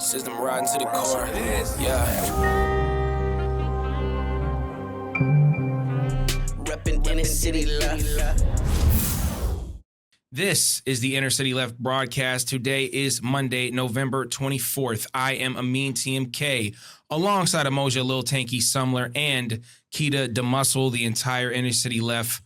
System riding to the core. Yeah. Reppin' Inner City Left. This is the Inner City Left broadcast. Today is Monday, November 24th. I am Amin TMK alongside Amoja, Lil Tanky, Sumler, and Keita DeMuscle, the entire Inner City Left.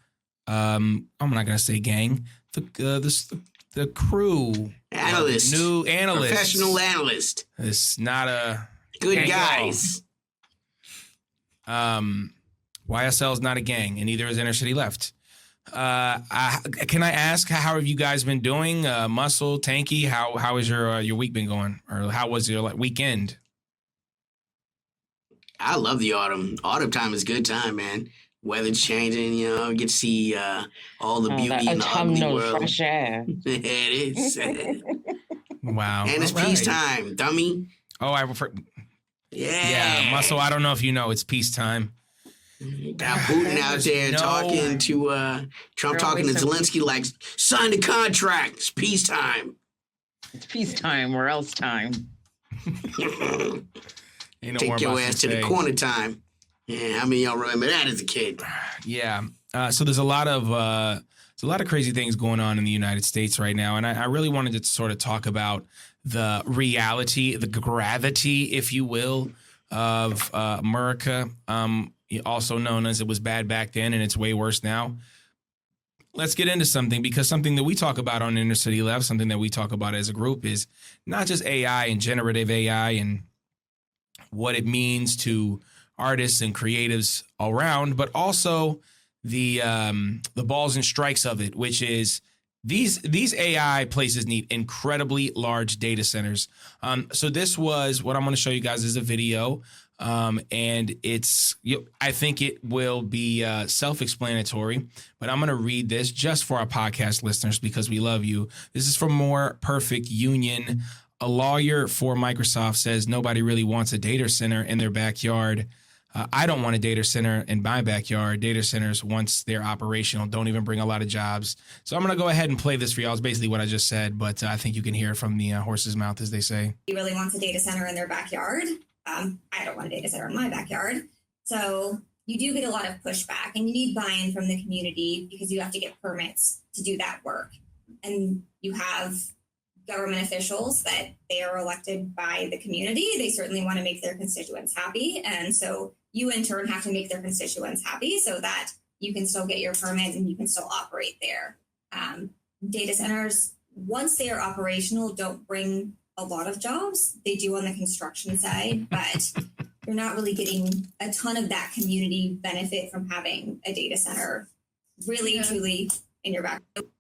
I'm not gonna say gang. The crew. Analyst. New analyst. Professional analyst. It's not a Good gang guys. YSL is not a gang, and neither is Inner City Left. Can I ask, how have you guys been doing? Muscle, Tanky, how has your week been going? Or how was your weekend? I love the autumn. Autumn time is good time, man. Weather's changing, you know, get to see all the beauty in the ugly world. Fresh air. It is. Wow. And it's peacetime, dummy. Oh, yeah, Muscle, I don't know if you know, it's peacetime. Got Putin out there talking to Trump, talking to Zelensky like, sign the contract. It's peacetime. It's peacetime or else time. Take your ass to the corner time. Yeah, how many of y'all remember that as a kid? Yeah. So there's a lot of crazy things going on in the United States right now, and I really wanted to sort of talk about the reality, the gravity, if you will, of America. Also known as it was bad back then and it's way worse now. Let's get into something, because something that we talk about on Inner City Left, something that we talk about as a group, is not just AI and generative AI and what it means to artists and creatives around, but also the balls and strikes of it, which is these AI places need incredibly large data centers. So this was what I'm going to show you guys is a video. And I think it will be self-explanatory, but I'm going to read this just for our podcast listeners because we love you. This is from More Perfect Union. A lawyer for Microsoft says nobody really wants a data center in their backyard. I don't want a data center in my backyard. Data centers, once they're operational, don't even bring a lot of jobs. So I'm going to go ahead and play this for y'all. It's basically what I just said, but I think you can hear it from the horse's mouth, as they say. He really wants a data center in their backyard. I don't want a data center in my backyard. So you do get a lot of pushback, and you need buy-in from the community because you have to get permits to do that work. And you have government officials that they are elected by the community. They certainly want to make their constituents happy. And so you in turn have to make their constituents happy so that you can still get your permits and you can still operate there. Data centers, once they are operational, don't bring a lot of jobs. They do on the construction side, but you're not really getting a ton of that community benefit from having a data center really, truly in your backyard.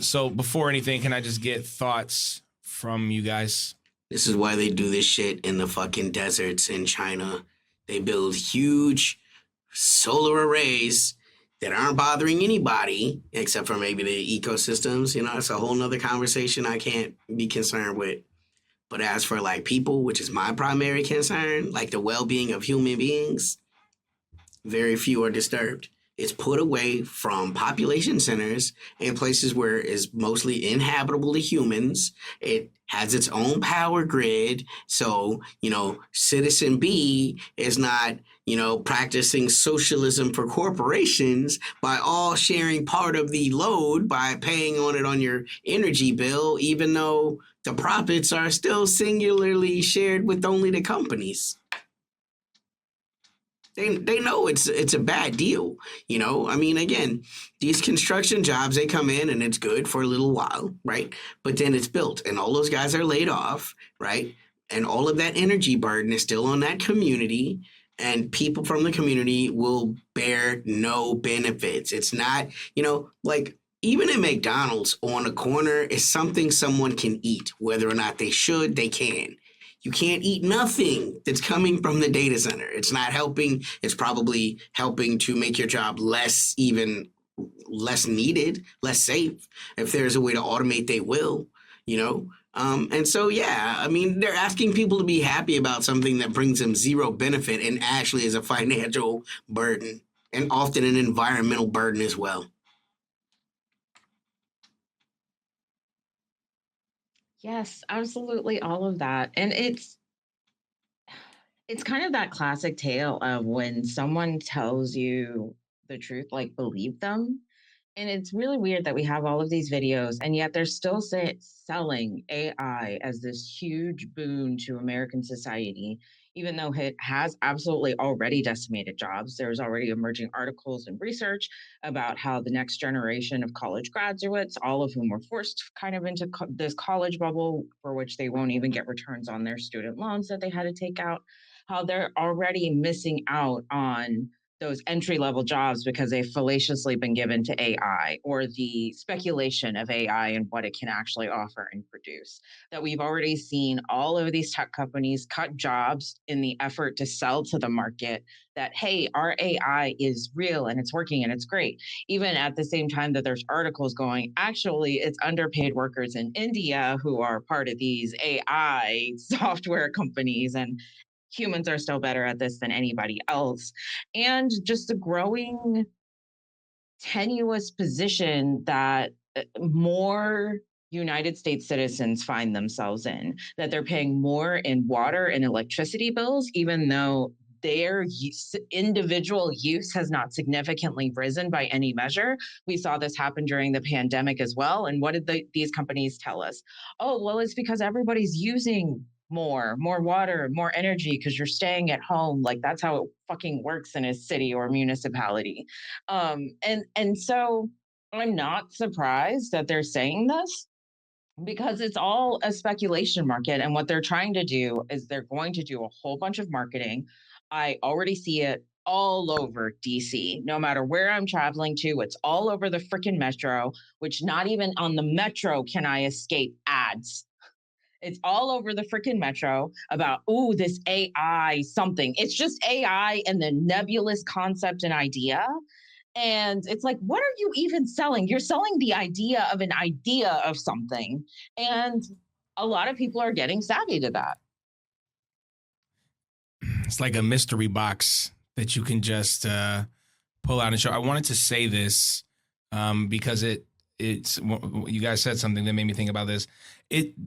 So before anything, can I just get thoughts from you guys? This is why they do this shit in the fucking deserts in China. They build huge solar arrays that aren't bothering anybody except for maybe the ecosystems. You know, it's a whole nother conversation I can't be concerned with. But as for like people, which is my primary concern, like the well-being of human beings, very few are disturbed. It's put away from population centers and places where it's mostly inhabitable to humans. It has its own power grid. So, you know, Citizen B is not, you know, practicing socialism for corporations by all sharing part of the load by paying on it on your energy bill, even though the profits are still singularly shared with only the companies. They know it's a bad deal, you know? I mean, again, these construction jobs, they come in and it's good for a little while, right? But then it's built and all those guys are laid off, right? And all of that energy burden is still on that community, and people from the community will bear no benefits. It's not, you know, like even at McDonald's on the corner is something someone can eat, whether or not they should, they can. You can't eat nothing that's coming from the data center. It's not helping. It's probably helping to make your job less needed, less safe. If there's a way to automate, they will, you know? And so, yeah, I mean, they're asking people to be happy about something that brings them zero benefit and actually is a financial burden and often an environmental burden as well. Yes, absolutely all of that. And it's kind of that classic tale of when someone tells you the truth, like believe them. And it's really weird that we have all of these videos, and yet they're still selling AI as this huge boon to American society, even though it has absolutely already decimated jobs. There's already emerging articles and research about how the next generation of college graduates, all of whom were forced kind of into this college bubble for which they won't even get returns on their student loans that they had to take out, how they're already missing out on those entry level jobs because they've fallaciously been given to AI, or the speculation of AI and what it can actually offer and produce. That we've already seen all of these tech companies cut jobs in the effort to sell to the market that, hey, our AI is real and it's working and it's great. Even at the same time that there's articles going, actually, it's underpaid workers in India who are part of these AI software companies, and humans are still better at this than anybody else. And just the growing tenuous position that more United States citizens find themselves in, that they're paying more in water and electricity bills, even though their individual use has not significantly risen by any measure. We saw this happen during the pandemic as well. And what did these companies tell us? Oh, well, it's because everybody's using more water, more energy because you're staying at home. Like that's how it fucking works in a city or municipality. And so I'm not surprised that they're saying this, because it's all a speculation market. And what they're trying to do is they're going to do a whole bunch of marketing. I already see it all over DC. No matter where I'm traveling to, it's all over the freaking metro, which not even on the metro can I escape ads. It's all over the freaking metro about, ooh, this AI something. It's just AI and the nebulous concept and idea. And it's like, what are you even selling? You're selling the idea of an idea of something. And a lot of people are getting savvy to that. It's like a mystery box that you can just pull out and show. I wanted to say this because it's you guys said something that made me think about this.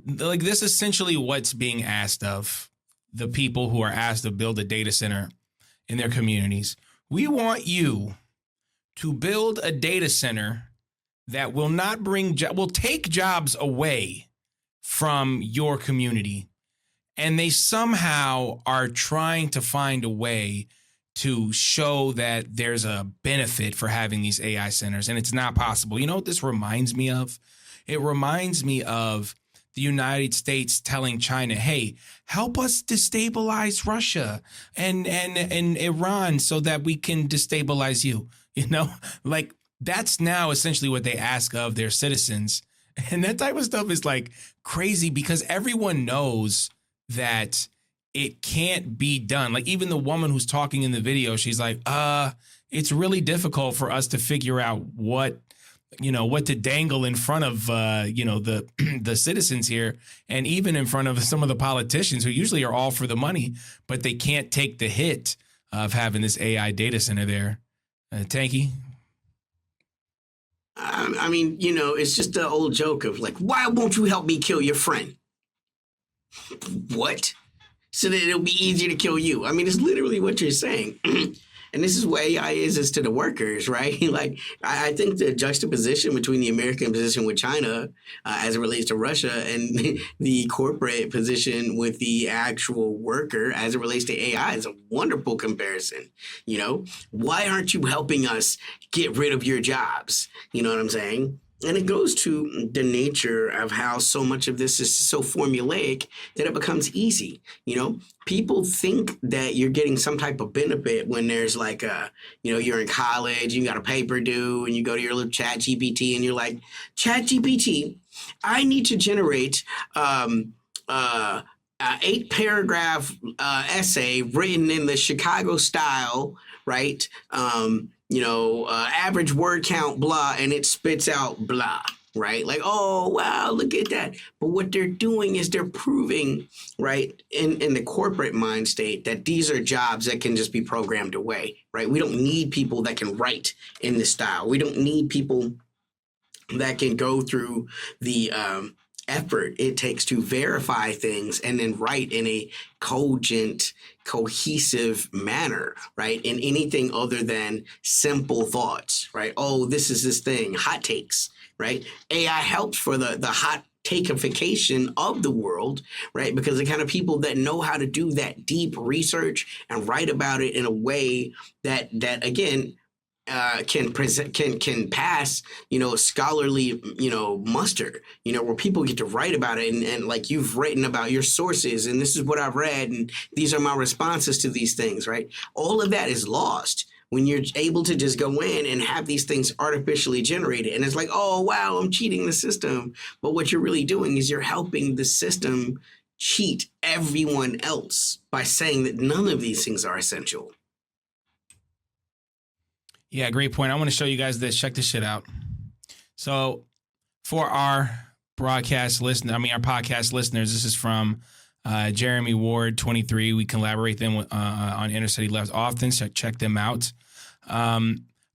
Like this essentially what's being asked of the people who are asked to build a data center in their communities. We want you to build a data center that will not will take jobs away from your community. And they somehow are trying to find a way to show that there's a benefit for having these AI centers, and it's not possible. You know what this reminds me of? It reminds me of the United States telling China, hey, help us destabilize Russia and Iran so that we can destabilize you. You know, like that's now essentially what they ask of their citizens. And that type of stuff is like crazy because everyone knows that it can't be done. Like even the woman who's talking in the video, she's like, it's really difficult for us to figure out what to dangle in front of, the citizens here. And even in front of some of the politicians who usually are all for the money, but they can't take the hit of having this AI data center there. Tanky? I mean, it's just the old joke of like, why won't you help me kill your friend? What? So that it'll be easier to kill you. I mean, it's literally what you're saying. And this is what AI is to the workers, right? Like, I think the juxtaposition between the American position with China as it relates to Russia and the corporate position with the actual worker as it relates to AI is a wonderful comparison. Why aren't you helping us get rid of your jobs? You know what I'm saying? And it goes to the nature of how so much of this is so formulaic that it becomes easy. People think that you're getting some type of benefit when there's like you're in college, you got a paper due, and you go to your little Chat GPT and you're like, Chat GPT, I need to generate 8-paragraph essay written in the Chicago style, right? Average word count, blah, and it spits out blah, right? Like, oh, wow, look at that. But what they're doing is they're proving, right, in the corporate mind state that these are jobs that can just be programmed away, right? We don't need people that can write in this style. We don't need people that can go through the effort it takes to verify things and then write in a cogent, cohesive manner, right? In anything other than simple thoughts, right? Oh, this is this thing, hot takes, right? AI helps for the hot takeification of the world, right? Because the kind of people that know how to do that deep research and write about it in a way that again can present can pass, scholarly, muster, where people get to write about it and like you've written about your sources and this is what I've read and these are my responses to these things, right? All of that is lost when you're able to just go in and have these things artificially generated. And it's like, oh, wow, I'm cheating the system. But what you're really doing is you're helping the system cheat everyone else by saying that none of these things are essential. Yeah, great point. I want to show you guys this. Check this shit out. So for our podcast listeners, this is from Jeremy Ward, 23. We collaborate them on Inner City Left often, so check them out.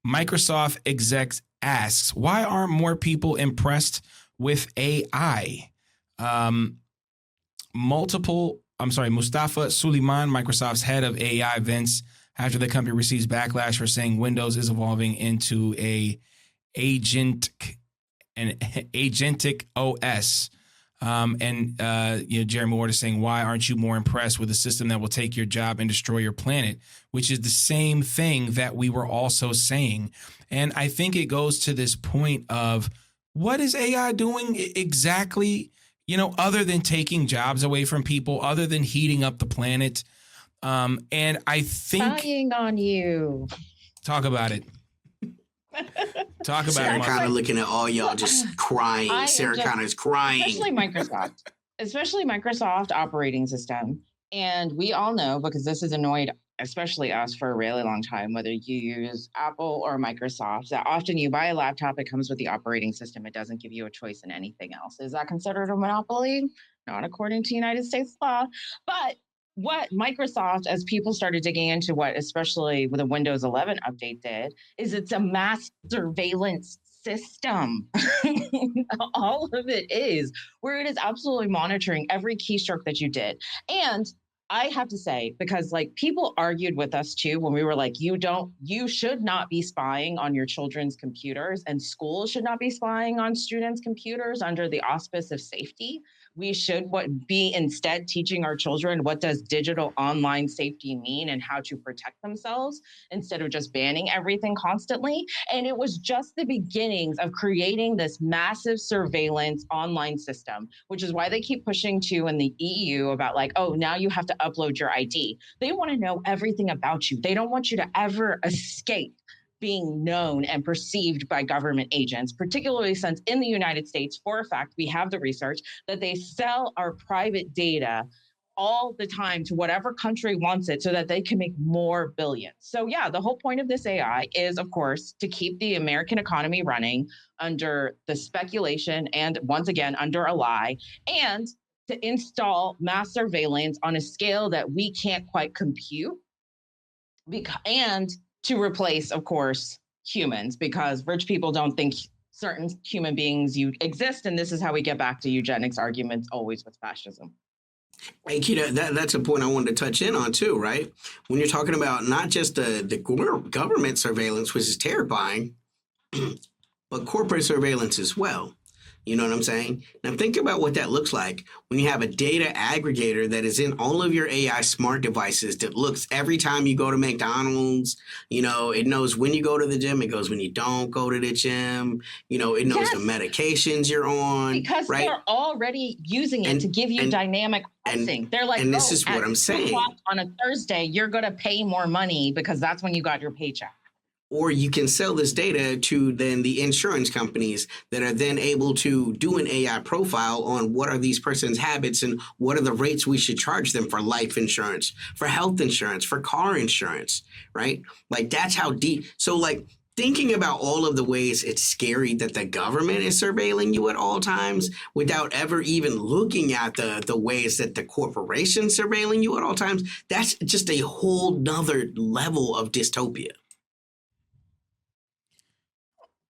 Microsoft exec asks, why aren't more people impressed with AI? Mustafa Suleiman, Microsoft's head of AI events, after the company receives backlash for saying Windows is evolving into an agentic OS. Jeremy Ward is saying, why aren't you more impressed with a system that will take your job and destroy your planet? Which is the same thing that we were also saying. And I think it goes to this point of what is AI doing exactly, other than taking jobs away from people, other than heating up the planet. And I think spying on you. Talk about it. Talk about Sarah it. Connor looking at all y'all just crying. Sarah Connor's crying. Especially Microsoft operating system. And we all know, because this has annoyed especially us for a really long time, whether you use Apple or Microsoft, that often you buy a laptop, it comes with the operating system. It doesn't give you a choice in anything else. Is that considered a monopoly? Not according to United States law. But what Microsoft, as people started digging into what, especially with the Windows 11 update did, is it's a mass surveillance system. All of it is, where it is absolutely monitoring every keystroke that you did. And I have to say, because like people argued with us too when we were like, you should not be spying on your children's computers, and schools should not be spying on students' computers under the auspice of safety. We should be instead teaching our children what does digital online safety mean and how to protect themselves instead of just banning everything constantly. And it was just the beginnings of creating this massive surveillance online system, which is why they keep pushing to in the EU about like, oh, now you have to upload your ID. They want to know everything about you. They don't want you to ever escape being known and perceived by government agents, particularly since in the United States, for a fact, we have the research that they sell our private data all the time to whatever country wants it so that they can make more billions. So yeah, the whole point of this AI is, of course, to keep the American economy running under the speculation and once again, under a lie, and to install mass surveillance on a scale that we can't quite compute, and to replace, of course, humans, because rich people don't think certain human beings exist. And this is how we get back to eugenics arguments, always with fascism. Hey, Kita, that's a point I wanted to touch in on too, right? When you're talking about not just the government surveillance, which is terrifying, but corporate surveillance as well. You know what I'm saying? Now think about what that looks like when you have a data aggregator that is in all of your AI smart devices that looks every time you go to McDonald's. It knows when you go to the gym. It goes when you don't go to the gym. It knows the medications you're on. Because right? They're already using it to give you dynamic pricing. They're like, and this is what I'm saying. On a Thursday, you're going to pay more money because that's when you got your paycheck. Or you can sell this data to then the insurance companies that are then able to do an AI profile on what are these person's habits and what are the rates we should charge them for life insurance, for health insurance, for car insurance, right? Like that's how deep. So like thinking about all of the ways it's scary that the government is surveilling you at all times without ever even looking at the ways that the corporation's surveilling you at all times, that's just a whole nother level of dystopia.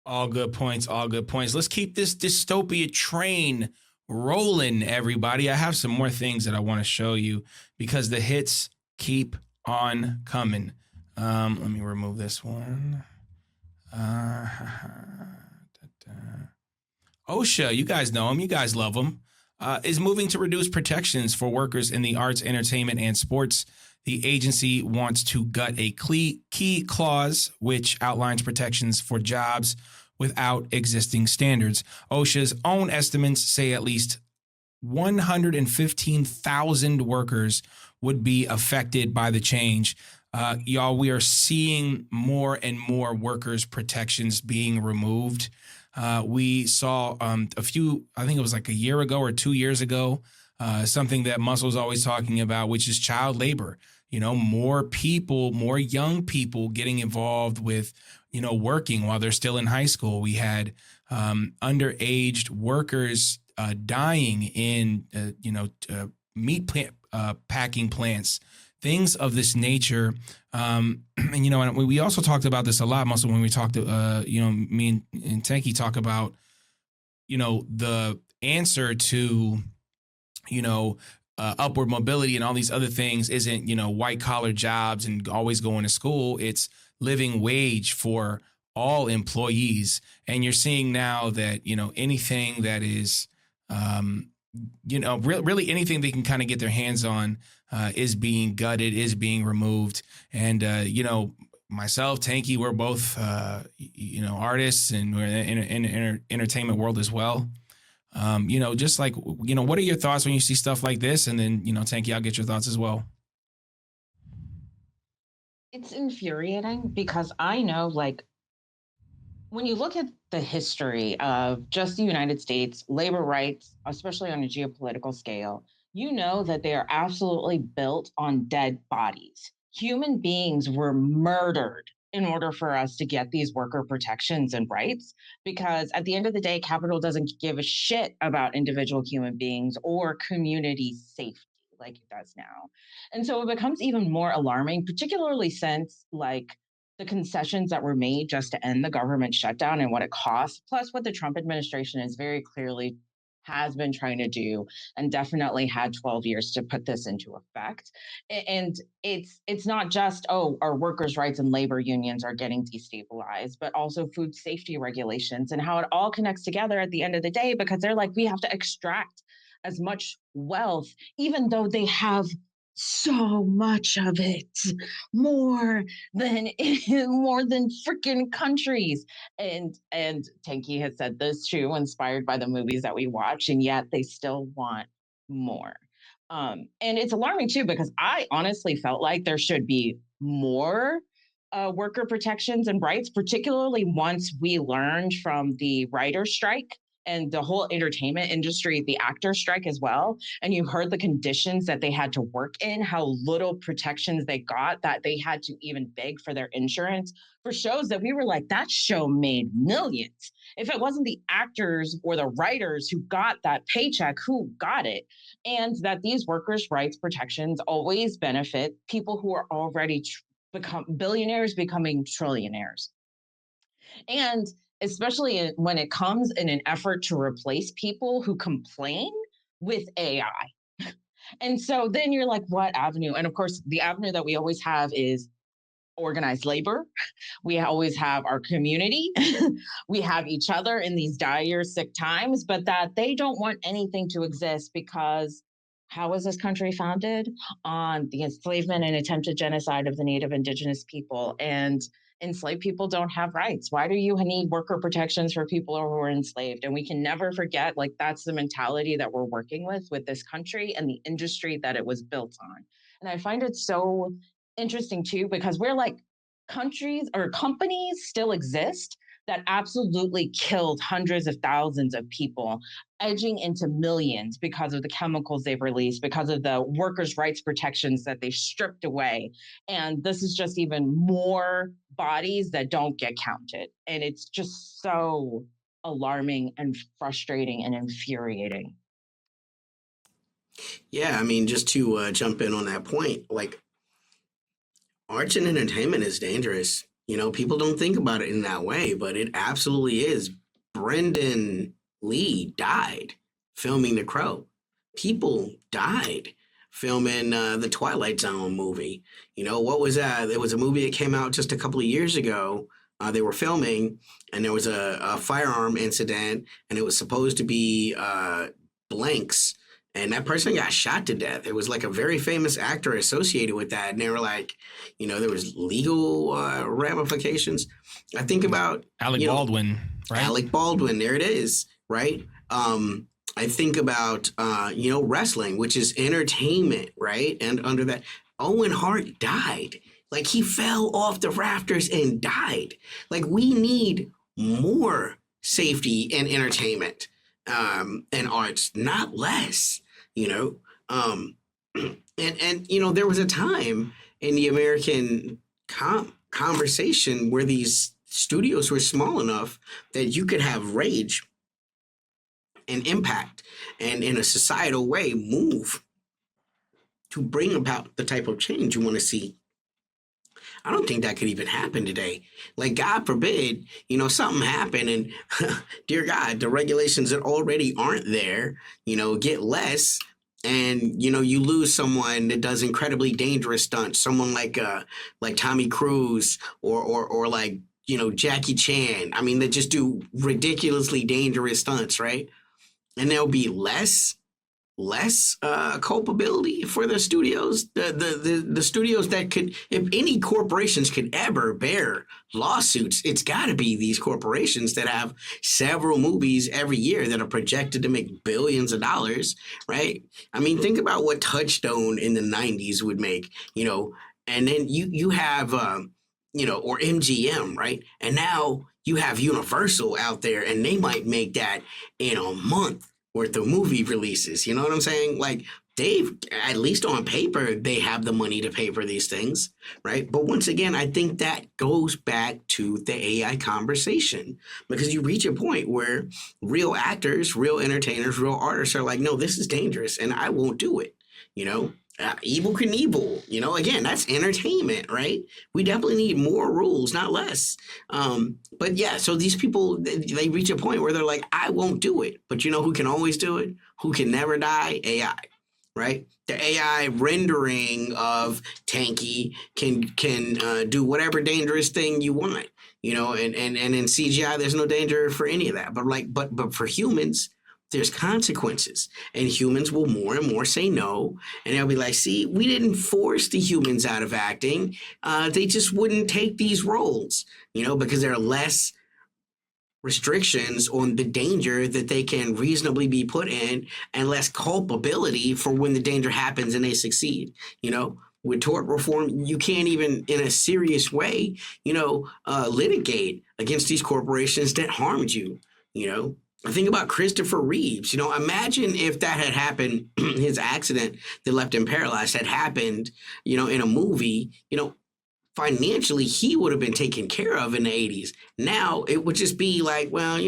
All good points. Let's keep this dystopia train rolling, everybody. I have some more things that I want to show you because the hits keep on coming. Let me remove this one. OSHA, you guys know him, you guys love him, is moving to reduce protections for workers in the arts, entertainment, and sports. The agency wants to gut a key clause which outlines protections for jobs without existing standards. OSHA's own estimates say at least 115,000 workers would be affected by the change. Y'all, we are seeing more and more workers' protections being removed. We saw a few, I think it was like a year ago or 2 years ago, something that Muscle's always talking about, which is child labor. You know, more people, more young people getting involved with, you know, working while they're still in high school. We had underage workers dying in, meat packing plants, things of this nature. And, you know, and we also talked about this a lot, Muscle, when we talked to, me and Tanky talk about, you know, the answer to, you know, upward mobility and all these other things isn't, you know, white collar jobs and always going to school. It's living wage for all employees. And you're seeing now that, you know, anything that is, really anything they can kind of get their hands on is being gutted, is being removed. And, myself, Tanky, we're both, artists, and we're in the entertainment world as well. Just like, what are your thoughts when you see stuff like this? And then, Tanky, I'll get your thoughts as well. It's infuriating because I know, like, when you look at the history of just the United States, labor rights, especially on a geopolitical scale, you know that they are absolutely built on dead bodies. Human beings were murdered in order for us to get these worker protections and rights, because at the end of the day, capital doesn't give a shit about individual human beings or community safety like it does now. And so it becomes even more alarming, particularly since, like, the concessions that were made just to end the government shutdown and what it costs, plus what the Trump administration is very clearly has been trying to do and definitely had 12 years to put this into effect. And it's not just, oh, our workers' rights and labor unions are getting destabilized, but also food safety regulations and how it all connects together at the end of the day, because they're like, we have to extract as much wealth, even though they have so much of it, more than freaking countries. And Tanky has said this too, inspired by the movies that we watch, and yet they still want more. And it's alarming too, because I honestly felt like there should be more worker protections and rights, particularly once we learned from the writer's strike and the whole entertainment industry, the actor strike as well. And you heard the conditions that they had to work in, how little protections they got, that they had to even beg for their insurance for shows that we were like, that show made millions. If it wasn't the actors or the writers who got that paycheck, who got it? And that these workers' rights protections always benefit people who are already become billionaires becoming trillionaires. And especially when it comes in an effort to replace people who complain with AI. And so then you're like, what avenue? And of course, the avenue that we always have is organized labor. We always have our community. We have each other in these dire, sick times, but that they don't want anything to exist because how was this country founded? On the enslavement and attempted genocide of the Native Indigenous people. And enslaved people don't have rights. Why do you need worker protections for people who are enslaved? And we can never forget, like, that's the mentality that we're working with this country and the industry that it was built on. And I find it so interesting too, because we're like, countries or companies still exist that absolutely killed hundreds of thousands of people, edging into millions because of the chemicals they've released, because of the workers' rights protections that they stripped away. And this is just even more bodies that don't get counted. And it's just so alarming and frustrating and infuriating. Yeah, I mean, just to jump in on that point, like, arts and entertainment is dangerous. You know, people don't think about it in that way, but it absolutely is. Brendan Lee died filming The Crow. People died filming the Twilight Zone movie. What was that? There was a movie that came out just a couple of years ago. They were filming, and there was a firearm incident, and it was supposed to be blanks, and that person got shot to death. It was like a very famous actor associated with that, and they were like, there was legal ramifications. I think about Alec Baldwin, right? Alec Baldwin, there it is, right? I think about wrestling, which is entertainment, right? And under that, Owen Hart died. Like, he fell off the rafters and died. Like, we need more safety and entertainment and arts, not less. And there was a time in the American conversation where these studios were small enough that you could have rage and impact and in a societal way move to bring about the type of change you want to see. I don't think that could even happen today. Like, God forbid, something happened and dear God, the regulations that already aren't there, get less, and you lose someone that does incredibly dangerous stunts, someone like Tommy Cruise or like Jackie Chan. I mean, they just do ridiculously dangerous stunts, right? And there'll be less culpability for the studios. The studios that could, if any corporations could ever bear lawsuits, it's got to be these corporations that have several movies every year that are projected to make billions of dollars, right? I mean, think about what Touchstone in the 90s would make, and then you have, or MGM, right? And now you have Universal out there, and they might make that in a month worth of movie releases. You know what I'm saying? Like, they've, at least on paper, they have the money to pay for these things, right? But once again, I think that goes back to the AI conversation, because you reach a point where real actors, real entertainers, real artists are like, no, this is dangerous and I won't do it. Evil Knievel, again, that's entertainment, right? We definitely need more rules, not less. But yeah, so these people, they reach a point where they're like, I won't do it. But who can always do it? Who can never die? AI, right? The AI rendering of Tanky can do whatever dangerous thing you want, and in CGI, there's no danger for any of that. But for humans, there's consequences, and humans will more and more say no. And they'll be like, see, we didn't force the humans out of acting. They just wouldn't take these roles, because there are less restrictions on the danger that they can reasonably be put in, and less culpability for when the danger happens and they succeed. With tort reform, you can't even in a serious way, litigate against these corporations that harmed you. I think about Christopher Reeves. Imagine if that had happened, his accident that left him paralyzed had happened, in a movie, financially, he would have been taken care of in the 80s. Now it would just be like, well,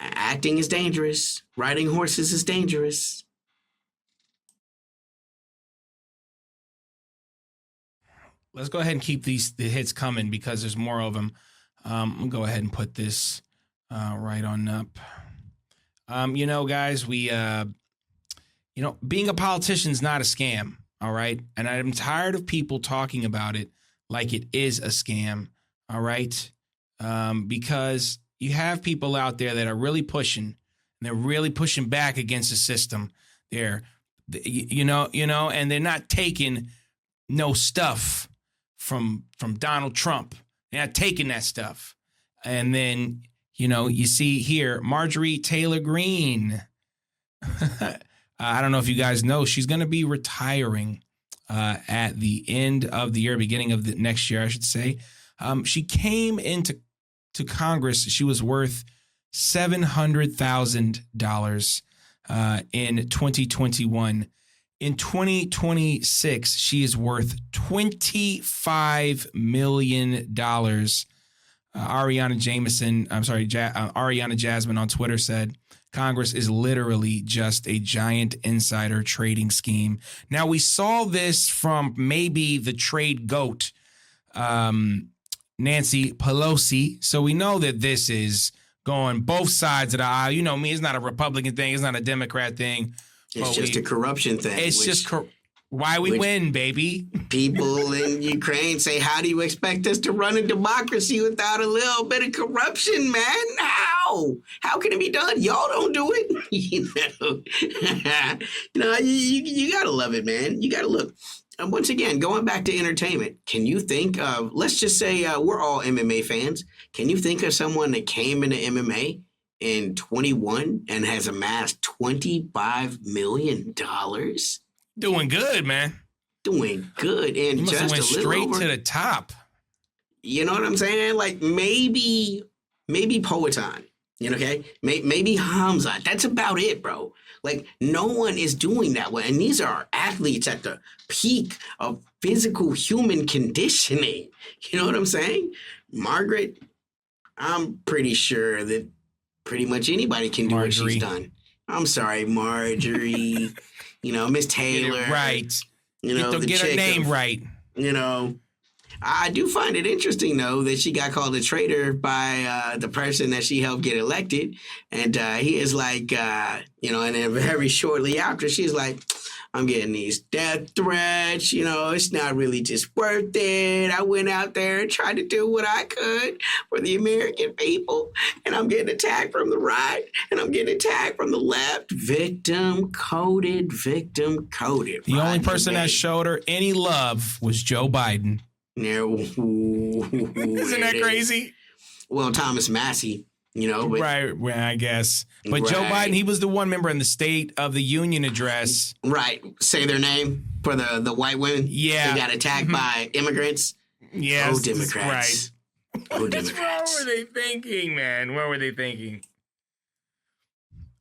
acting is dangerous. Riding horses is dangerous. Let's go ahead and keep the hits coming because there's more of them. I'm gonna go ahead and put this right on up. Guys, we, being a politician is not a scam. All right. And I'm tired of people talking about it like it is a scam. All right. Because you have people out there that are really pushing, and they're really pushing back against the system. And they're not taking no stuff from Donald Trump. They're not taking that stuff. And then, you see here, Marjorie Taylor Greene. I don't know if you guys know, she's going to be retiring at the end of the year, beginning of the next year, I should say. She came into Congress. She was worth $700,000 in 2021. In 2026, she is worth $25 million. Ariana Jasmine on Twitter said, Congress is literally just a giant insider trading scheme. Now, we saw this from maybe the trade goat, Nancy Pelosi. So we know that this is going both sides of the aisle. You know me, it's not a Republican thing. It's not a Democrat thing. It's just a corruption thing. It's just why we win, baby. People in Ukraine say, how do you expect us to run a democracy without a little bit of corruption, man? How? How can it be done? Y'all don't do it. You got to love it, man. You got to look. And once again, going back to entertainment, can you think of, let's just say we're all MMA fans. Can you think of someone that came into MMA in 21 and has amassed $25 million? Doing good, man. Doing good. And he must have went straight to the top. You know what I'm saying? Like maybe Poetan, okay? Maybe Hamza. That's about it, bro. Like no one is doing that way. And these are athletes at the peak of physical human conditioning. You know what I'm saying? Margaret, I'm pretty sure that pretty much anybody can do what she's done. I'm sorry, Marjorie. Miss Taylor. Get it right. Get her name right. I do find it interesting, though, that she got called a traitor by the person that she helped get elected. And he is like, and then very shortly after, she's like, I'm getting these death threats. It's not really just worth it. I went out there and tried to do what I could for the American people. And I'm getting attacked from the right. And I'm getting attacked from the left. Victim coded. The only person that showed her any love was Joe Biden. Isn't that crazy? Well, Thomas Massey, right, well, I guess. But Joe Biden, he was the one member in the State of the Union address. Right. Say their name for the white women. Yeah. They got attacked by immigrants. Yes. Oh, Democrats. Right. Oh, Democrats. What were they thinking, man? What were they thinking?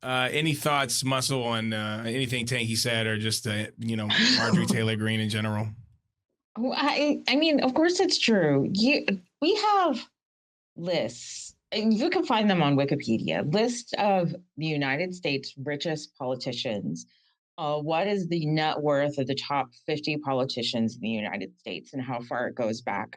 Any thoughts, Muscle, on anything Tanky said or just, Marjorie Taylor Greene in general? I mean, of course it's true. We have lists, and you can find them on Wikipedia, list of the United States' richest politicians. What is the net worth of the top 50 politicians in the United States and how far it goes back?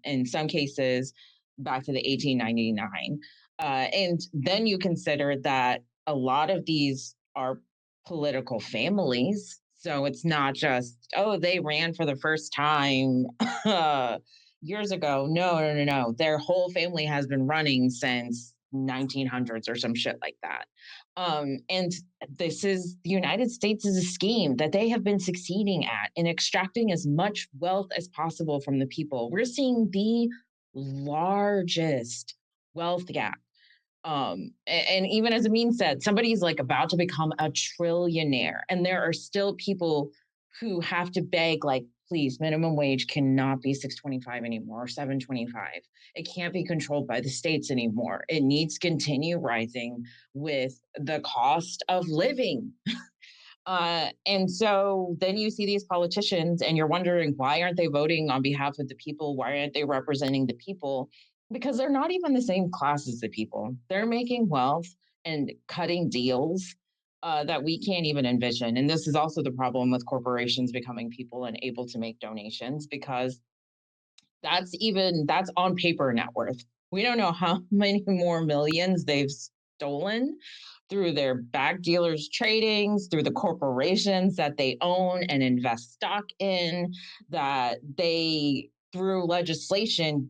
In some cases, back to the 1899. And then you consider that a lot of these are political families. So it's not just, they ran for the first time years ago. No. Their whole family has been running since 1900s or some shit like that. And the United States is a scheme that they have been succeeding at in extracting as much wealth as possible from the people. We're seeing the largest wealth gap. And even as Amin said, somebody's like about to become a trillionaire, and there are still people who have to beg, like, please, minimum wage cannot be $6.25 anymore or $7.25. It can't be controlled by the states anymore. It needs to continue rising with the cost of living. And so then you see these politicians and you're wondering, why aren't they voting on behalf of the people? Why aren't they representing the people? Because they're not even the same class as the people. They're making wealth and cutting deals that we can't even envision. And this is also the problem with corporations becoming people and able to make donations, because that's on paper net worth. We don't know how many more millions they've stolen through their back dealers tradings, through the corporations that they own and invest stock in, that they, through legislation,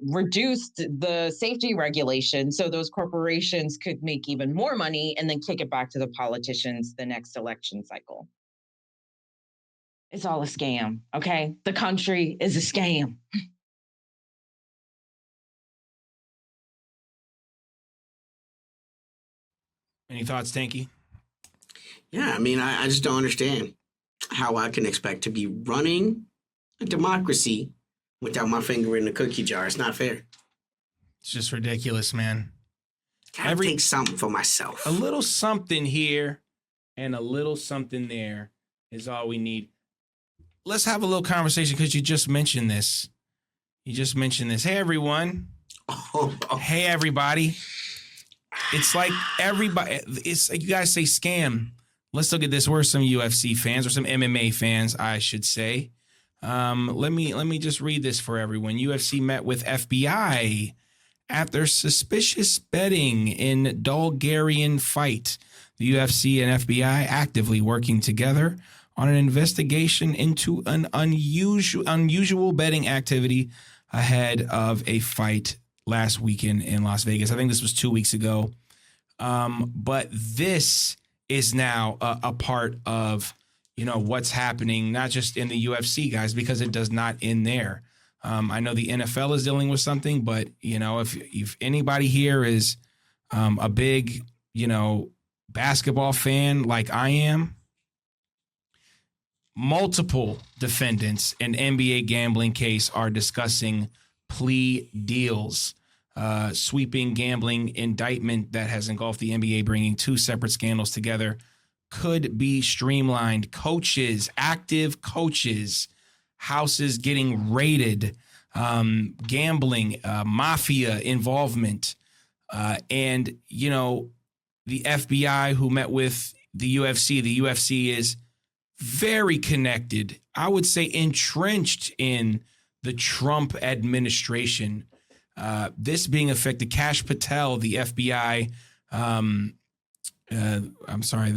reduced the safety regulation so those corporations could make even more money and then kick it back to the politicians the next election cycle. It's all a scam, okay? The country is a scam. Any thoughts, Tanky? Yeah, I mean, I just don't understand how I can expect to be running a democracy without my finger in the cookie jar. It's not fair. It's just ridiculous, man. Gotta take something for myself. A little something here and a little something there is all we need. Let's have a little conversation because you just mentioned this. Hey, everyone. Hey, everybody. It's like everybody. It's like you guys say scam. Let's look at this. We're some UFC fans or some MMA fans, I should say. Let me just read this for everyone. UFC met with FBI after suspicious betting in Bulgarian fight. The UFC and FBI actively working together on an investigation into an unusual betting activity ahead of a fight last weekend in Las Vegas. I think this was 2 weeks ago. But this is now a part of, what's happening, not just in the UFC, guys, because it does not end there. I know the NFL is dealing with something, but, if anybody here is a big, basketball fan like I am, multiple defendants in NBA gambling case are discussing plea deals. Sweeping gambling indictment that has engulfed the NBA, bringing two separate scandals together, could be streamlined. Coaches, active coaches, houses getting raided, gambling, mafia involvement, and the FBI who met with the UFC. The UFC is very connected, I would say entrenched in the Trump administration. This being affected, Kash Patel, the FBI, I'm sorry,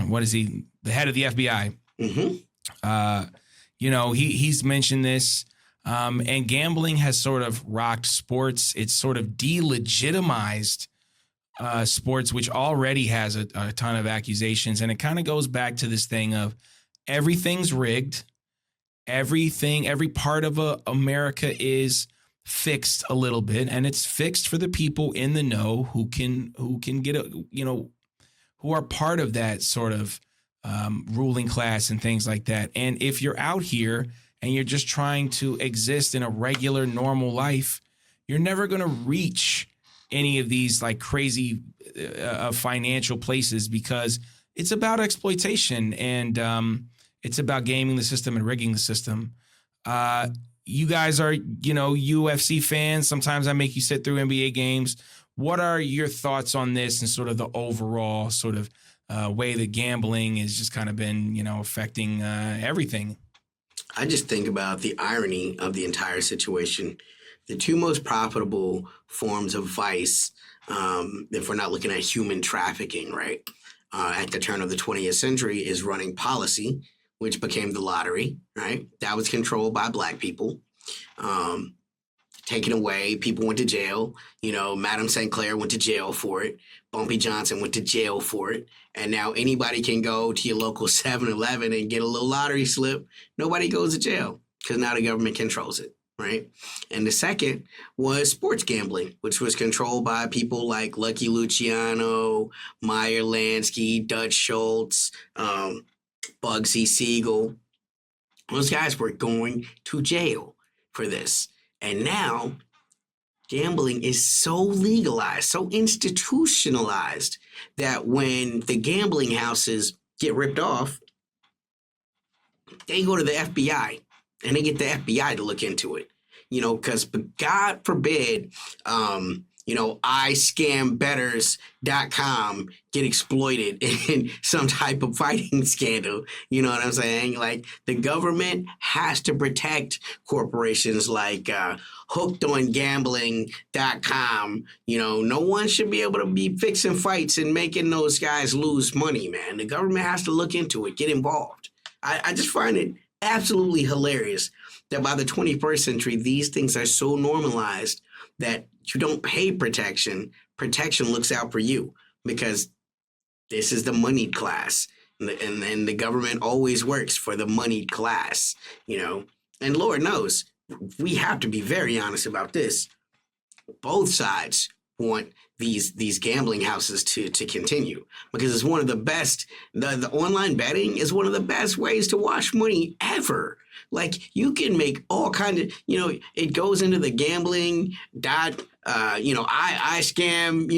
what is he? The head of the FBI. Mm-hmm. He's mentioned this, and gambling has sort of rocked sports. It's sort of delegitimized sports, which already has a ton of accusations. And it kind of goes back to this thing of everything's rigged. Every part of America is fixed a little bit, and it's fixed for the people in the know who can get who are part of that sort of ruling class and things like that. And if you're out here and you're just trying to exist in a regular, normal life, you're never going to reach any of these like crazy financial places, because it's about exploitation and it's about gaming the system and rigging the system. You guys are, UFC fans. Sometimes I make you sit through NBA games. What are your thoughts on this and sort of the overall sort of way that gambling has just kind of been, affecting everything? I just think about the irony of the entire situation. The two most profitable forms of vice, if we're not looking at human trafficking, right, at the turn of the 20th century, is running policy, which became the lottery, right? That was controlled by black people. Taken away, people went to jail. Madam St. Clair went to jail for it. Bumpy Johnson went to jail for it. And now anybody can go to your local 7-Eleven and get a little lottery slip. Nobody goes to jail because now the government controls it, right? And the second was sports gambling, which was controlled by people like Lucky Luciano, Meyer Lansky, Dutch Schultz, Bugsy Siegel. Those guys were going to jail for this. And now gambling is so legalized, so institutionalized, that when the gambling houses get ripped off, they go to the FBI and they get the FBI to look into it. Because God forbid, iScamBetters.com get exploited in some type of fighting scandal. You know what I'm saying? Like, the government has to protect corporations like HookedOnGambling.com. No one should be able to be fixing fights and making those guys lose money, man. The government has to look into it, get involved. I just find it absolutely hilarious that by the 21st century, these things are so normalized that you don't pay protection. Protection looks out for you because this is the moneyed class. And the government always works for the moneyed class, And Lord knows, we have to be very honest about this. Both sides want these gambling houses to continue because it's one of the best. The online betting is one of the best ways to wash money ever. Like, you can make all kind of, it goes into the gambling I scam,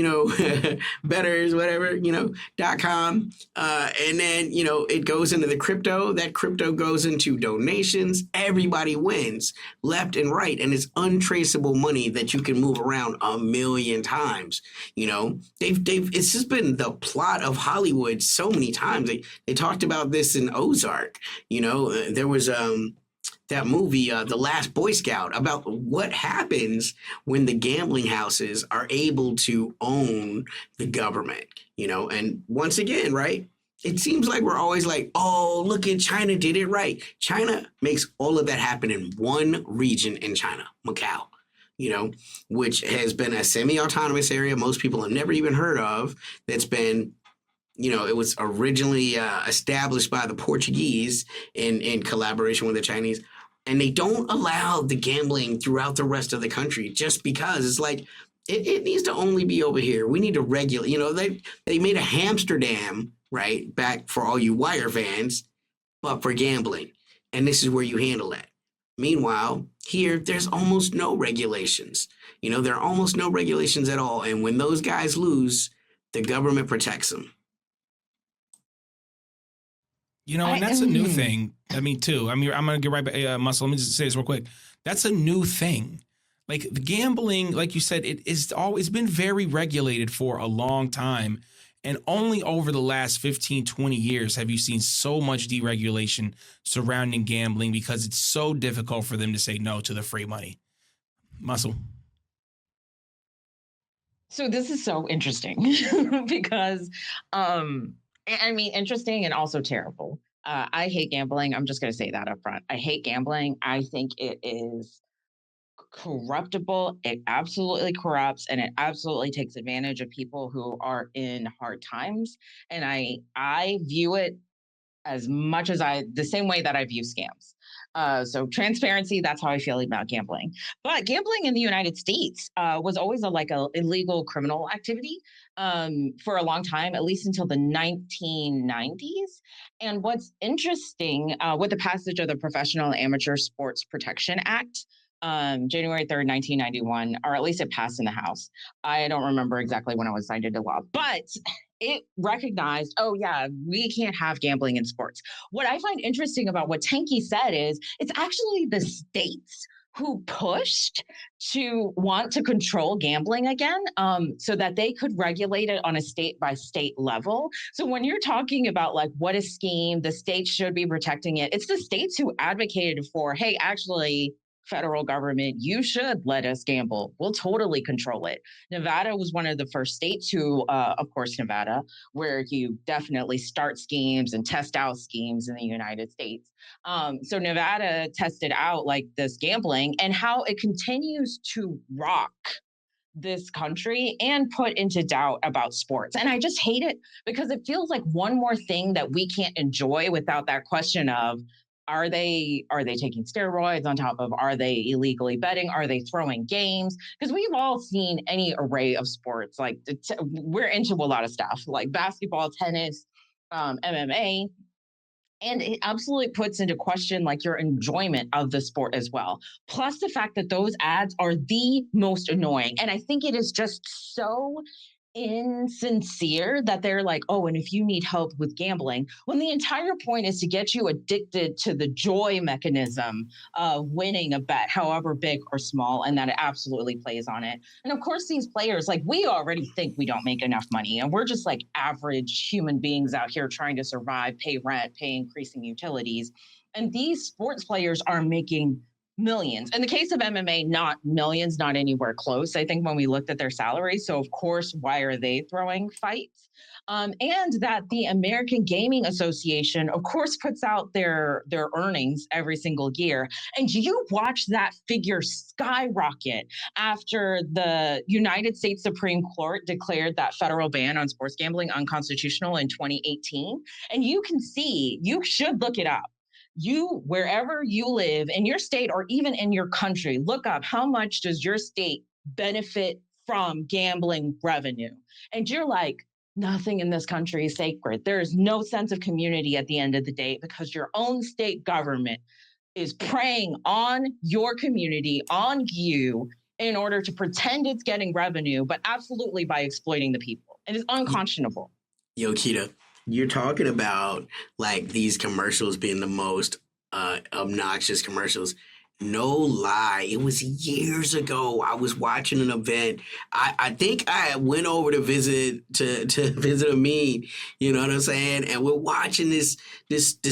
betters, whatever, .com. And then, it goes into the crypto. That crypto goes into donations. Everybody wins left and right. And it's untraceable money that you can move around a million times. It's just been the plot of Hollywood so many times. They talked about this in Ozark. There was that movie, The Last Boy Scout, about what happens when the gambling houses are able to own the government, and once again, right? It seems like we're always like, oh, look at China did it right. China makes all of that happen in one region in China, Macau, which has been a semi-autonomous area most people have never even heard of. That's been, it was originally established by the Portuguese in collaboration with the Chinese. And they don't allow the gambling throughout the rest of the country just because it's like, it needs to only be over here. We need to regulate, they made a hamster dam, right, back for all you Wire fans, but for gambling. And this is where you handle that. Meanwhile, here, there's almost no regulations. There are almost no regulations at all. And when those guys lose, the government protects them. And that's a new thing. I mean, too. I'm going to get right back. Muscle, let me just say this real quick. That's a new thing. Like the gambling, like you said, it's been very regulated for a long time. And only over the last 15, 20 years have you seen so much deregulation surrounding gambling because it's so difficult for them to say no to the free money. Muscle. So this is so interesting because, interesting and also terrible. I hate gambling. I'm just going to say that up front. I hate gambling. I think it is corruptible. It absolutely corrupts, and it absolutely takes advantage of people who are in hard times. And I view it as much as the same way that I view scams. So transparency, that's how I feel about gambling. But gambling in the United States was always a illegal criminal activity for a long time, at least until the 1990s. And what's interesting with the passage of the Professional Amateur Sports Protection Act, January 3rd, 1991, or at least it passed in the House. I don't remember exactly when it was signed into law, but it recognized, oh yeah, we can't have gambling in sports. What I find interesting about what Tanky said is it's actually the states who pushed to want to control gambling again, so that they could regulate it on a state by state level. So when you're talking about like what a scheme, the states should be protecting it, it's the states who advocated for, hey, actually, federal government, you should let us gamble. We'll totally control it. Nevada was one of the first states who, of course, Nevada, where you definitely start schemes and test out schemes in the United States. So Nevada tested out like this gambling and how it continues to rock this country and put into doubt about sports. And I just hate it because it feels like one more thing that we can't enjoy without that question of, are they taking steroids on top of, are they illegally betting? Are they throwing games? Because we've all seen any array of sports. Like we're into a lot of stuff like basketball, tennis, MMA. And it absolutely puts into question like your enjoyment of the sport as well. Plus the fact that those ads are the most annoying. And I think it is just so insincere that they're like, oh, and if you need help with gambling, when the entire point is to get you addicted to the joy mechanism of winning a bet, however big or small, and that it absolutely plays on it. And of course, these players, like we already think we don't make enough money, and we're just like average human beings out here trying to survive, pay rent, pay increasing utilities. And these sports players are making millions. In the case of MMA, not millions, not anywhere close. I think when we looked at their salaries, so of course, why are they throwing fights? And that the American Gaming Association, of course, puts out their earnings every single year. And you watch that figure skyrocket after the United States Supreme Court declared that federal ban on sports gambling unconstitutional in 2018. And you can see, you should look it up. You, wherever you live in your state or even in your country, look up how much does your state benefit from gambling revenue? And you're like, nothing in this country is sacred. There is no sense of community at the end of the day because your own state government is preying on your community, on you, in order to pretend it's getting revenue, but absolutely by exploiting the people. It is unconscionable. Yo, Kita, you're talking about like these commercials being the most obnoxious commercials. No lie, it was years ago. I was watching an event. I think I went over to visit to visit a meet. You know what I'm saying? And we're watching this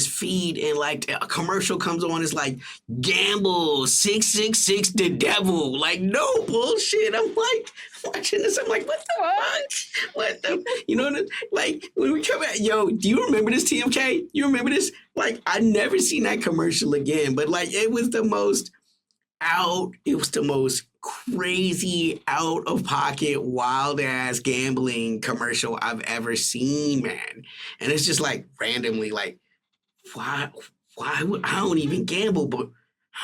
feed, and like a commercial comes on. It's like gamble 666 the devil. Like no bullshit. I'm like watching this. I'm like, what the fuck? What the? You know, like when we come out, yo, do you remember this TMK? You remember this? Like I never seen that commercial again, but like it was the most crazy out of pocket wild ass gambling commercial I've ever seen, man. And it's just like randomly like why would I don't even gamble, but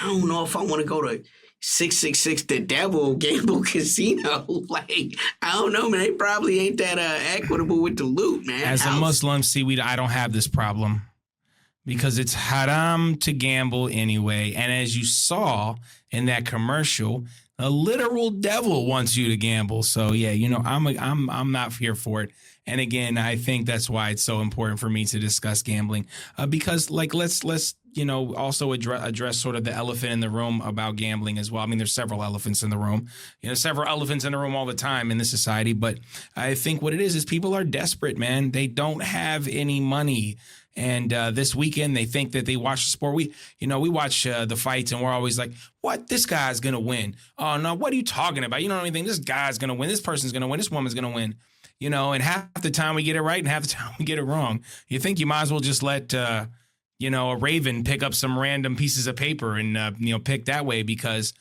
I don't know if I want to go to 666 the devil gamble casino. Like I don't know, man. They probably ain't that equitable with the loot, man. As a Muslim, see, I don't have this problem because it's haram to gamble anyway. And as you saw in that commercial, a literal devil wants you to gamble. So yeah, you know, I'm not here for it. And again, I think that's why it's so important for me to discuss gambling, because like let's you know also address sort of the elephant in the room about gambling as well. I mean, there's several elephants in the room, you know, several elephants in the room all the time in this society. But I think what it is people are desperate, man. They don't have any money. And this weekend, they think that they watch the sport. We watch the fights, and we're always like, "What? This guy's gonna win? Oh no, what are you talking about? You don't know anything. This guy's gonna win. This person's gonna win. This woman's gonna win." You know, and half the time we get it right, and half the time we get it wrong. You think you might as well just let you know, a raven pick up some random pieces of paper and you know, pick that way because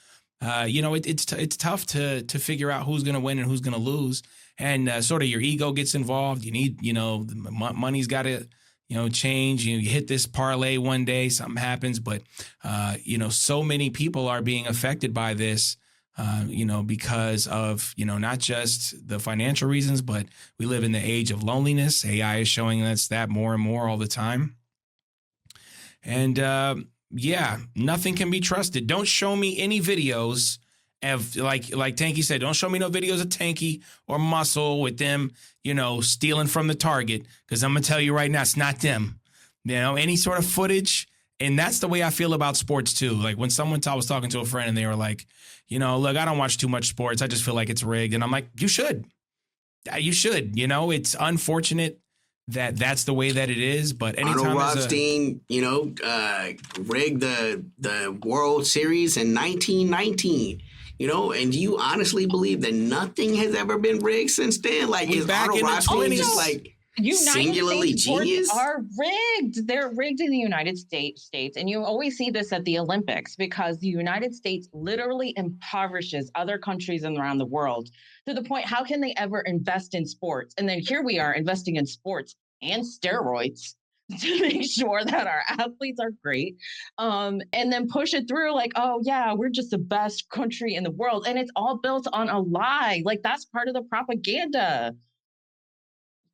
you know it's tough to figure out who's gonna win and who's gonna lose, and sort of your ego gets involved. You need, you know, the money's got to, you know, change. You hit this parlay one day, something happens, but you know, so many people are being affected by this, you know, because of, you know, not just the financial reasons, but we live in the age of loneliness. AI is showing us that more and more all the time. And yeah, nothing can be trusted. Don't show me any videos of like Tanky said, don't show me no videos of Tanky or Muscle with them, you know, stealing from the target. Because I'm going to tell you right now, it's not them. You know, any sort of footage. And that's the way I feel about sports, too. Like when I was talking to a friend and they were like, you know, look, I don't watch too much sports. I just feel like it's rigged. And I'm like, you should. You should. You know, it's unfortunate that that's the way that it is. But anytime Arnold Rothstein, you know, rigged the World Series in 1919. You know, and do you honestly believe that nothing has ever been rigged since then? Like, is Arnold Rothstein just like singularly genius? Are rigged. They're rigged in the United States, and you always see this at the Olympics because the United States literally impoverishes other countries around the world to the point, how can they ever invest in sports? And then here we are investing in sports and steroids to make sure that our athletes are great, and then push it through like, oh yeah, we're just the best country in the world, and it's all built on a lie. Like that's part of the propaganda.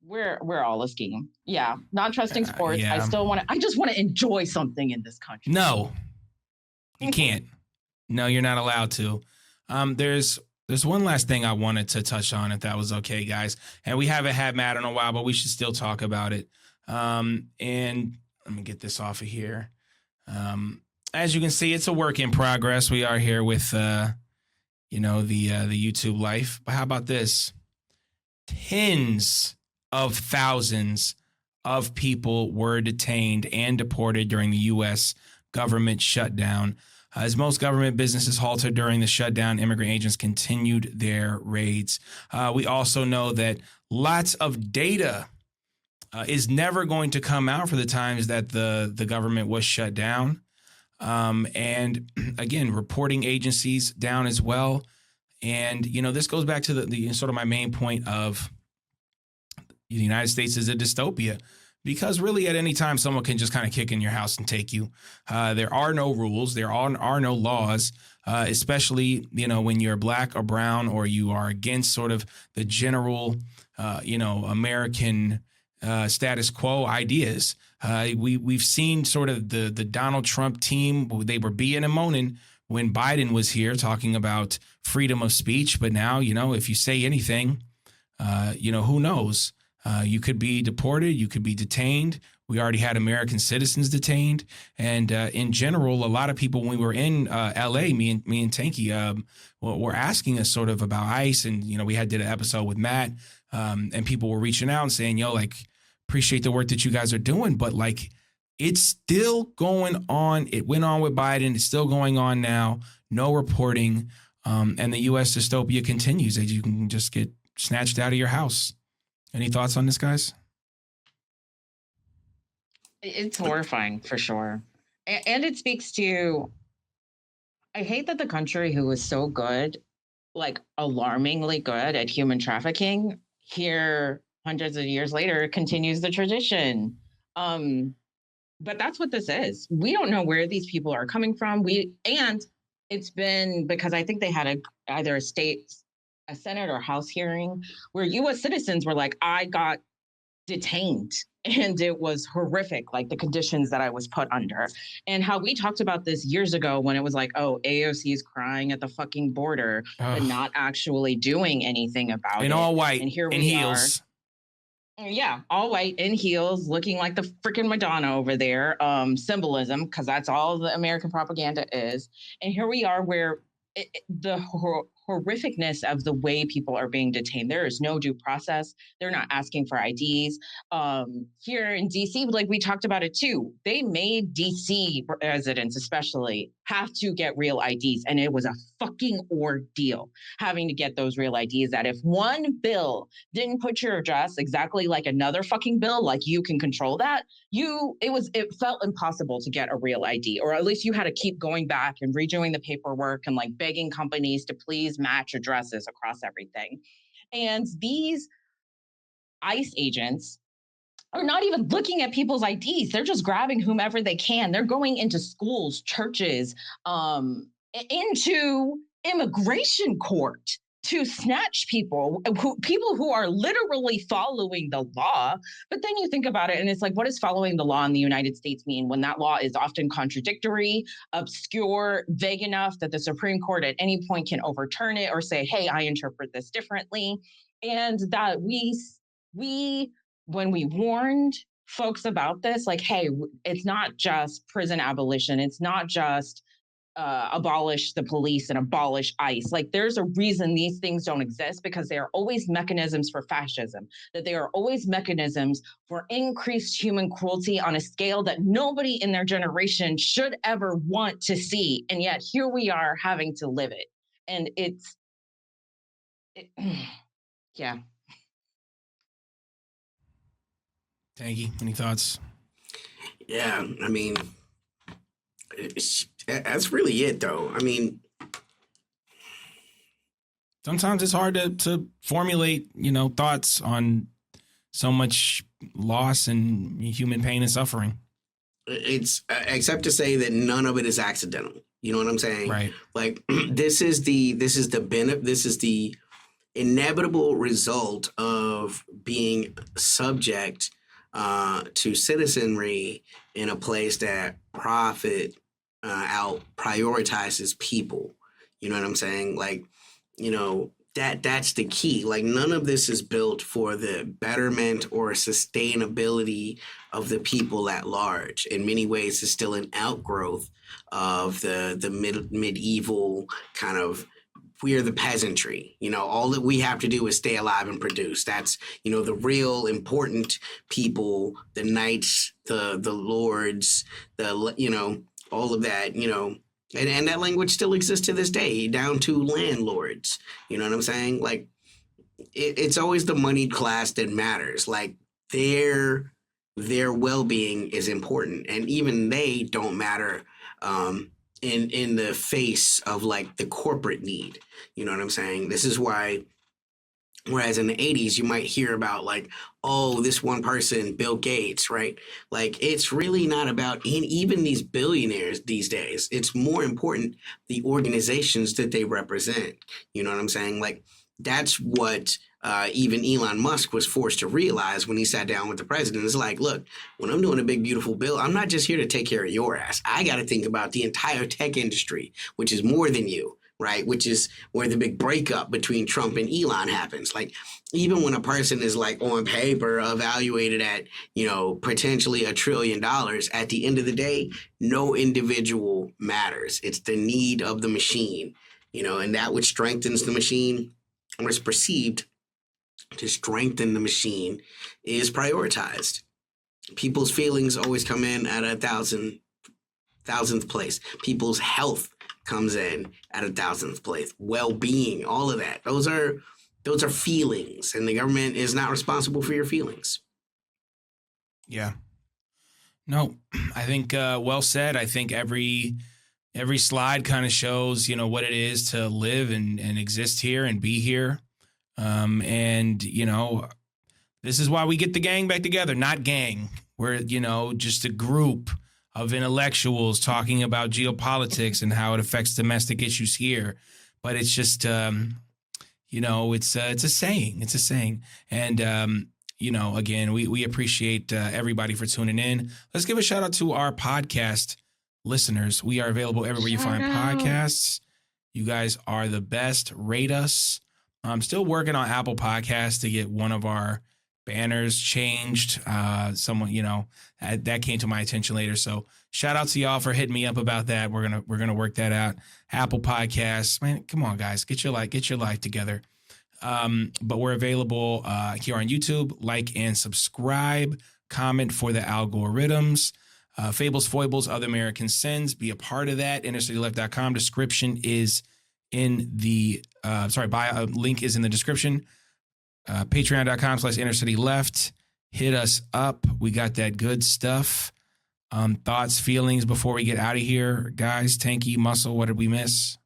We're all a scheme. Yeah, not trusting sports. Yeah. I just want to enjoy something in this country. No, you can't. No, you're not allowed to. There's one last thing I wanted to touch on, if that was okay, guys. And we haven't had Matt in a while, but we should still talk about it. And let me get this off of here. As you can see, it's a work in progress. We are here with, you know, the YouTube life. But how about this? Tens of thousands of people were detained and deported during the U.S. government shutdown. As most government businesses halted during the shutdown, immigrant agents continued their raids. We also know that lots of data is never going to come out for the times that the government was shut down. And again, reporting agencies down as well. And, you know, this goes back to the sort of my main point of the United States is a dystopia, because really at any time someone can just kind of kick in your house and take you. There are no rules. There are no laws, especially, you know, when you're black or brown or you are against sort of the general, you know, American status quo ideas. We've seen sort of the Donald Trump team. They were being and moaning when Biden was here talking about freedom of speech. But now, you know, if you say anything, you know, who knows? You could be deported. You could be detained. We already had American citizens detained. And in general, a lot of people, when we were in L.A., me and Tanky, were asking us sort of about ICE. And, we did an episode with Matt, and people were reaching out and saying, appreciate the work that you guys are doing. But, it's still going on. It went on with Biden. It's still going on now. No reporting. And the U.S. dystopia continues. That you can just get snatched out of your house. Any thoughts on this, guys? It's horrifying for sure. And it speaks to, I hate that the country who was so good, alarmingly good at human trafficking, here hundreds of years later continues the tradition. But that's what this is. We don't know where these people are coming from. And it's been because I think they had either a Senate or House hearing where U.S. citizens were like, I got detained and it was horrific, the conditions that I was put under. And how we talked about this years ago when it was AOC is crying at the fucking border, but not actually doing anything about it. In all white, and here in we heels. Yeah, all white in heels, looking like the freaking Madonna over there. Symbolism, because that's all the American propaganda is. And here we are where the horrificness of the way people are being detained. There is no due process. They're not asking for IDs. Here in DC, we talked about it too. They made DC residents especially have to get real IDs. And it was a fucking ordeal having to get those real IDs, that if one bill didn't put your address exactly like another fucking bill, you can control that, it felt impossible to get a real ID, or at least you had to keep going back and redoing the paperwork and begging companies to please match addresses across everything. And these ICE agents are not even looking at people's IDs. They're just grabbing whomever they can. They're going into schools, churches, into immigration court to snatch people who are literally following the law. But then you think about it and it's what does following the law in the United States mean when that law is often contradictory, obscure, vague enough that the Supreme Court at any point can overturn it or say, hey, I interpret this differently. And that when we warned folks about this, hey, it's not just prison abolition. It's not just abolish the police and abolish ICE. There's a reason these things don't exist, because they are always mechanisms for fascism, that they are always mechanisms for increased human cruelty on a scale that nobody in their generation should ever want to see. And yet here we are having to live it. And yeah. Tanky, any thoughts? Yeah, that's really it, though. Sometimes it's hard to formulate, thoughts on so much loss and human pain and suffering. It's except to say that none of it is accidental. You know what I'm saying? Right. This is the inevitable result of being subject to citizenry in a place that prioritizes people. You know what I'm saying? That's the key. None of this is built for the betterment or sustainability of the people at large. In many ways, it's still an outgrowth of the medieval kind of, we're the peasantry. All that we have to do is stay alive and produce. That's, the real important people, the knights, the lords, all of that, and that language still exists to this day, down to landlords. You know what I'm saying? It's always the moneyed class that matters. Their well-being is important, and even they don't matter in the face of the corporate need. You know what I'm saying? This is why, whereas in the 80s, you might hear about this one person, Bill Gates, right? It's really not about even these billionaires these days. It's more important the organizations that they represent. You know what I'm saying? That's what even Elon Musk was forced to realize when he sat down with the president. It's look, when I'm doing a big, beautiful bill, I'm not just here to take care of your ass. I got to think about the entire tech industry, which is more than you. right? Which is where the big breakup between Trump and Elon happens. Like, even when a person is like on paper evaluated at, potentially $1 trillion, at the end of the day, no individual matters. It's the need of the machine, and that which strengthens the machine, or is perceived to strengthen the machine, is prioritized. People's feelings always come in at 1,000th place. People's health comes in at 1,000th place. Well-being, all of that. Those are feelings, and the government is not responsible for your feelings. Yeah. No, I think well said. I think every slide kind of shows, what it is to live and exist here and be here. And this is why we get the gang back together, not gang. We're, just a group of intellectuals talking about geopolitics and how it affects domestic issues here. But it's just, it's a saying. It's a saying. And, again, we appreciate everybody for tuning in. Let's give a shout out to our podcast listeners. We are available everywhere you find podcasts. You guys are the best. Rate us. I'm still working on Apple Podcasts to get one of our banners changed. Someone, that came to my attention later. So shout out to y'all for hitting me up about that. We're gonna work that out. Apple Podcasts, man, come on, guys, get your life together. But we're available here on YouTube. Like and subscribe. Comment for the algorithms. Fables, Foibles, Other American Sins. Be a part of that. InnerCityLeft.com. Description is in the link is in the description. Patreon.com/InnerCityLeft. Hit us up. We got that good stuff. Thoughts, feelings before we get out of here, guys. Tanky, Muscle, what did we miss?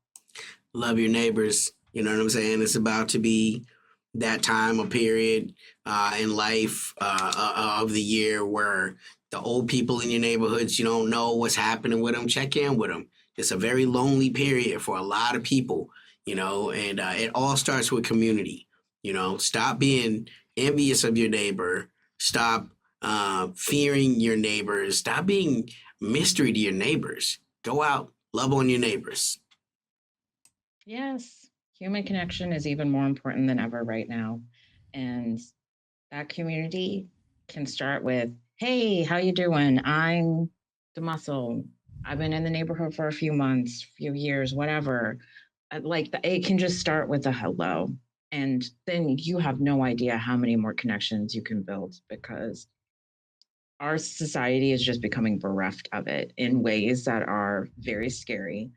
Love your neighbors. You know what I'm saying? It's about to be that time or period in life of the year where the old people in your neighborhoods, you don't know what's happening with them. Check in with them. It's a very lonely period for a lot of people, and it all starts with community. Stop being envious of your neighbor. Stop fearing your neighbors. Stop being mystery to your neighbors. Go out, love on your neighbors. Yes. Human connection is even more important than ever right now. And that community can start with, hey, how you doing? I'm the Muscle. I've been in the neighborhood for a few months, few years, whatever. It can just start with a hello. And then you have no idea how many more connections you can build, because our society is just becoming bereft of it in ways that are very scary.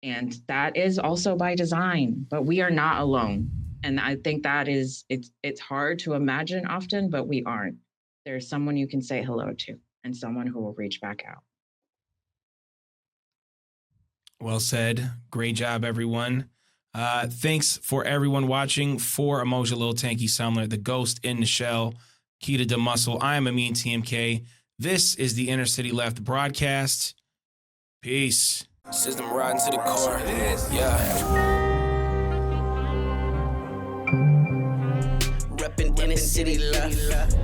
And that is also by design, but we are not alone. And I think that is, it's hard to imagine often, but we aren't. There's someone you can say hello to and someone who will reach back out. Well said. Great job, everyone. Thanks for everyone watching. For Amoja, Lil Tanky, Sumler, the Ghost in the Shell, Keita the Muscle, I am Amin TMK. This is the Inner City Left broadcast. Peace. System riding to the core. Yeah. Reppin' Inner City Left.